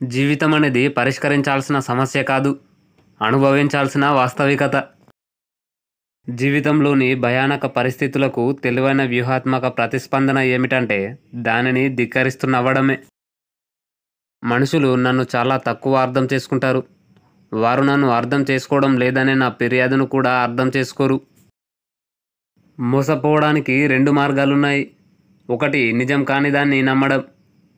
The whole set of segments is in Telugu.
జీవితం అనేది పరిష్కరించాల్సిన సమస్య కాదు, అనుభవించాల్సిన వాస్తవికత. జీవితంలోని భయానక పరిస్థితులకు తెలివైన వ్యూహాత్మక ప్రతిస్పందన ఏమిటంటే దానిని ధిక్కరిస్తూ నవ్వడమే. మనుషులు నన్ను చాలా తక్కువ అర్థం చేసుకుంటారు. వారు నన్ను అర్థం చేసుకోవడం లేదనే నా ఫిర్యాదును కూడా అర్థం చేసుకోరు. మోసపోవడానికి రెండు మార్గాలున్నాయి. ఒకటి నిజం కాని దాన్ని నమ్మడం,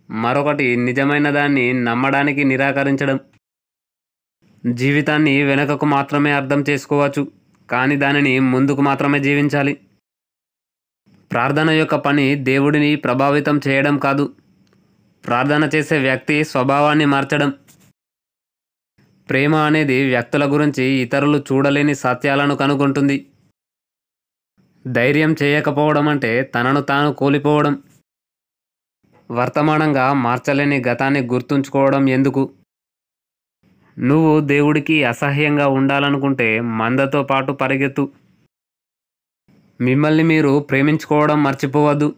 మరొకటి నిజమైన దాన్ని నమ్మడానికి నిరాకరించడం. జీవితాన్ని వెనుకకు మాత్రమే అర్థం చేసుకోవచ్చు, కానీ దానిని ముందుకు మాత్రమే జీవించాలి. ప్రార్థన యొక్క పని దేవుడిని ప్రభావితం చేయడం కాదు, ప్రార్థన చేసే వ్యక్తి స్వభావాన్ని మార్చడం. ప్రేమ అనేది వ్యక్తుల గురించి ఇతరులు చూడలేని సత్యాలను కనుగొంటుంది. ధైర్యం చేయకపోవడం అంటే తనను తాను కోల్పోవడం. వర్తమానంగా మార్చలేని గతాన్ని గుర్తుంచుకోవడం ఎందుకు? నువ్వు దేవుడికి అసహ్యంగా ఉండాలనుకుంటే మందతో పాటు పరిగెత్తు. మిమ్మల్ని మీరు ప్రేమించుకోవడం మర్చిపోవద్దు.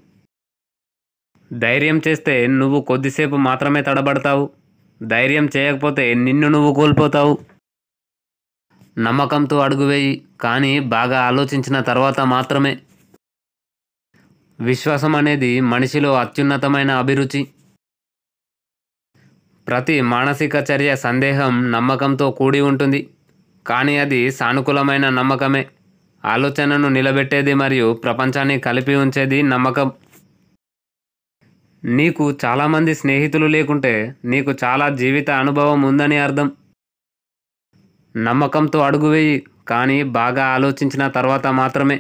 ధైర్యం చేస్తే నువ్వు కొద్దిసేపు మాత్రమే తడబడతావు, ధైర్యం చేయకపోతే నిన్ను నువ్వు కోల్పోతావు. నమ్మకంతో అడుగువేయి, కానీ బాగా ఆలోచించిన తర్వాత మాత్రమే. విశ్వాసం అనేది మనిషిలో అత్యున్నతమైన అభిరుచి. ప్రతి మానసిక చర్య సందేహం నమ్మకంతో కూడి ఉంటుంది, కానీ అది సానుకూలమైన నమ్మకమే. ఆలోచనను నిలబెట్టేది మరియు ప్రపంచాన్ని కలిపి ఉంచేది నమ్మకం. నీకు చాలామంది స్నేహితులు లేకుంటే నీకు చాలా జీవిత అనుభవం ఉందని అర్థం. నమ్మకంతో అడుగువేయి, కానీ బాగా ఆలోచించిన తర్వాత మాత్రమే.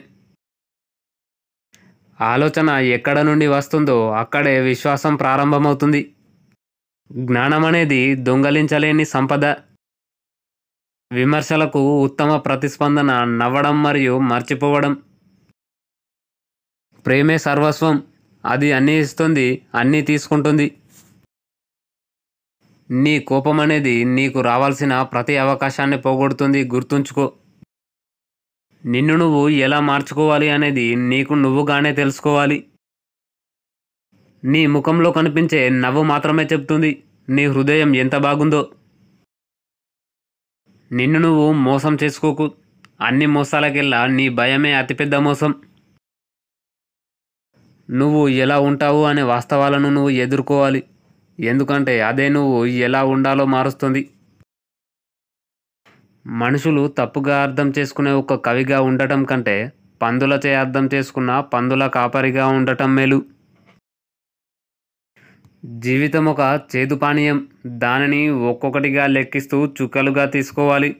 ఆలోచన ఎక్కడ నుండి వస్తుందో అక్కడే విశ్వాసం ప్రారంభమవుతుంది. జ్ఞానం అనేది దొంగలించలేని సంపద. విమర్శలకు ఉత్తమ ప్రతిస్పందన నవ్వడం మరియు మర్చిపోవడం. ప్రేమే సర్వస్వం. అది అన్నీ ఇస్తుంది, అన్నీ తీసుకుంటుంది. నీ కోపం అనేది నీకు రావాల్సిన ప్రతి అవకాశాన్ని పోగొడుతుంది, గుర్తుంచుకో. నిన్ను నువ్వు ఎలా మార్చుకోవాలి అనేది నీకు నువ్వుగానే తెలుసుకోవాలి. నీ ముఖంలో కనిపించే నవ్వు మాత్రమే చెప్తుంది నీ హృదయం ఎంత బాగుందో. నిన్ను నువ్వు మోసం చేసుకోకు. అన్ని మోసాలకెల్లా నీ భయమే అతిపెద్ద మోసం. నువ్వు ఎలా ఉంటావు అనే వాస్తవాలను నువ్వు ఎదుర్కోవాలి, ఎందుకంటే అదే నువ్వు ఎలా ఉండాలో మారుస్తుంది. మనుషులు తప్పుగా అర్థం చేసుకునే ఒక కవిగా ఉండటం కంటే పందులచే అర్థం చేసుకున్న పందుల కాపరిగా ఉండటం మేలు. జీవితం ఒక చేదు పానీయం, దానిని ఒక్కొక్కటిగా లెక్కిస్తూ చుక్కలుగా తీసుకోవాలి.